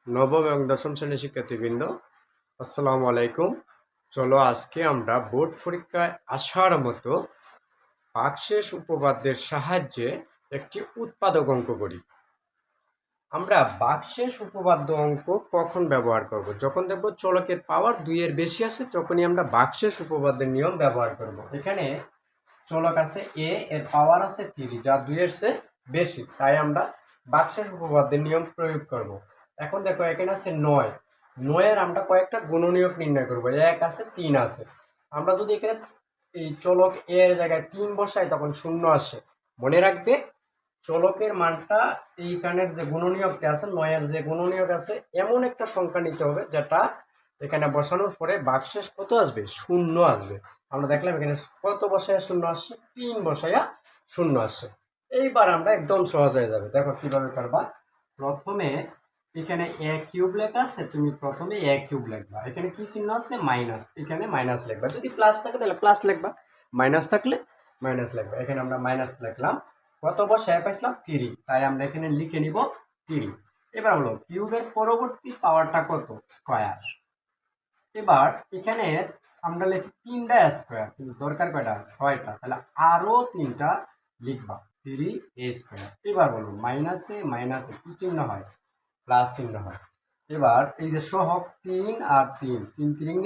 নবম এবং দশম শ্রেণীর শিক্ষার্থীবৃন্দ, আসসালামু আলাইকুম। চলো আজকে আমরা বোর্ড পরীক্ষায় আসার মতো ভাগশেষ উপপাদ্যের সাহায্যে একটি উৎপাদক অঙ্ক করি। আমরা ভাগশেষ উপপাদ্য অঙ্ক কখন ব্যবহার করব? যখন দেখব চলকের পাওয়ার 2 এর বেশি আছে, তখনই আমরা ভাগশেষ উপপাদ্যের নিয়ম ব্যবহার করব। এখানে চলক আছে এ, এর পাওয়ার আছে 3, যা 2 এর চেয়ে বেশি, তাই আমরা ভাগশেষ উপপাদ্যের নিয়ম প্রয়োগ করব। এখন দেখো এখানে আছে 9, 9 আমরা কয়েকটা গুণনীয়ক নির্ণয় করব। 1 আছে, 3 আছে। আমরা যদি এখানে এই চলক এর জায়গায় 3 বসাই তখন 0 আসে। মনে রাখবে চলকের মানটা এইখানের যে গুণনীয়কটা আছে, 9 এর যে গুণনীয়ক আছে, এমন একটা সংখ্যা নিতে হবে যেটা এখানে বসানোর পরে ভাগশেষ কত আসবে? 0 আসবে। আমরা দেখলাম এখানে কত বসাইয়া 0 আসছে? 3 বসাইয়া 0 আসছে। এইবার আমরা একদম সহজ হয়ে যাবে। দেখো কিভাবে করবা। প্রথমে এখানে a কিউব লেখা আছে, তুমি প্রথমে a কিউব লিখবা। এখানে কি চিহ্ন আছে? মাইনাস। এখানে মাইনাস লিখবা। যদি প্লাস থাকে তাহলে প্লাস লিখবা, মাইনাস থাকলে মাইনাস লিখবা। এখানে আমরা মাইনাস লিখলাম। কত বসায় পাইছিলাম? 3, তাই আমরা এখানে লিখে নিব 3। এবার হলো কিউবের পরবর্তী পাওয়ারটা কত? স্কয়ার। এবার এখানে আমরা লিখছি 3টা স্কয়ার, কিন্তু দরকার কয়টা? 6টা, তাহলে আরো 3টা লিখবা, 3a²। এবার বলো মাইনাসে মাইনাসে কি চিহ্ন হয়? প্লাস চিহ্ন হয়। এবার এই যে সহগ 3 আর 3, 3 3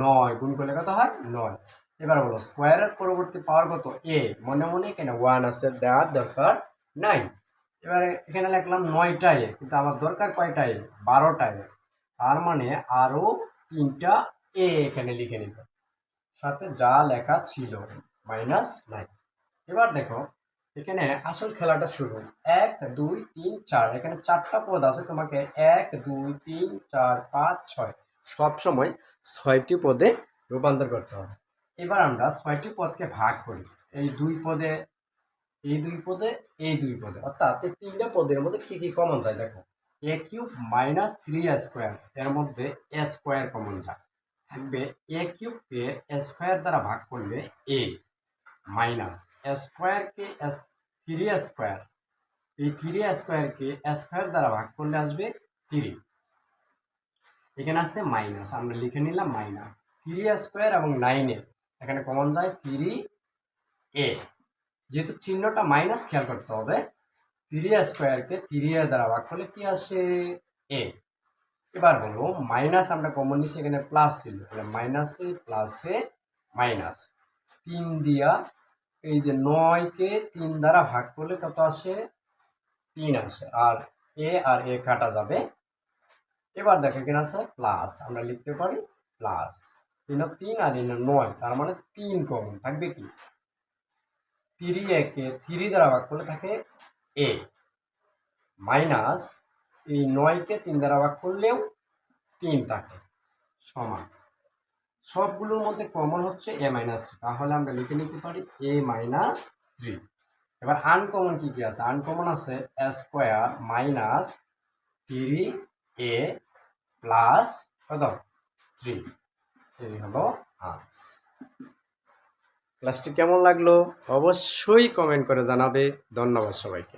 9, গুণ করলে কত হয়? 9। এবার বলো স্কয়ারের পরবর্তী পাওয়ার কত? a। মনে মনে এখানে 1 আছে, দেওয়ার দরকার নাই। এবারে এখানে লিখলাম 9টা a, কিন্তু আমার দরকার কয়টা a? 12টা a। তার মানে আরো 3টা a এখানে লিখে নিব, সাথে যা লেখা ছিল -9। এবার দেখো এখানে আসল খেলাটা শুরু। 1 2 3 4, এখানে 4টা পদ আছে, তোমাকে 1 2 3 4 5 6 সব সময় 6টি পদে রূপান্তর করতে হবে। এবার আমরা 6টি পদকে ভাগ করি, এই দুই পদে, এই দুই পদে, এই দুই পদে, অর্থাৎ এই 3টা পদের মধ্যে কি কি কমন যায়? দেখো a কিউব মাইনাস 3a², এর মধ্যে a স্কয়ার কমন যায়, থাকবে a কিউবকে a স্কয়ার দ্বারা ভাগ করলে a, মাইনাস a স্কয়ারকে 3a², এই 3a² a স্কয়ার দ্বারা ভাগ করলে আসবে 3। এখানে আছে মাইনাস, আমরা লিখে নিলাম মাইনাস 3a² এবং 9 এখানে কমন যায় 3a। যেহেতু চিহ্নটা মাইনাস, খেয়াল করতে হবে 3a² 3a দ্বারা ভাগ করলে কি আসে? a। এবার বলো মাইনাস আমরা কমন নিচ্ছি, এখানে প্লাস ছিল, তাহলে মাইনাসে প্লাসে মাইনাস 3 দিয়া এই যে 9কে 3 দ্বারা ভাগ করলে কত আসে? 3 আসে, আর এ কাটা যাবে। এবার দেখো এখানে আছে প্লাস, আমরা লিখতে পারি প্লাস 3 আর 9, তার মানে 3 কমন থাকবে। কি 3a কে 3 দ্বারা ভাগ করলে থাকে a, মাইনাস এই 9কে 3 দ্বারা ভাগ করলেও 3 থাকে, সমান। সবগুলোর মধ্যে কমন হচ্ছে a-3, তাহলে আমরা লিখে নিতে পারি a-3। এবার আনকমন কি কি আছে? আনকমন আছে a² মাইনাস 3a প্লাস কত? 3। এই হলো আনসার। ক্লাসটি কেমন লাগলো অবশ্যই কমেন্ট করে জানাবে। ধন্যবাদ সবাইকে।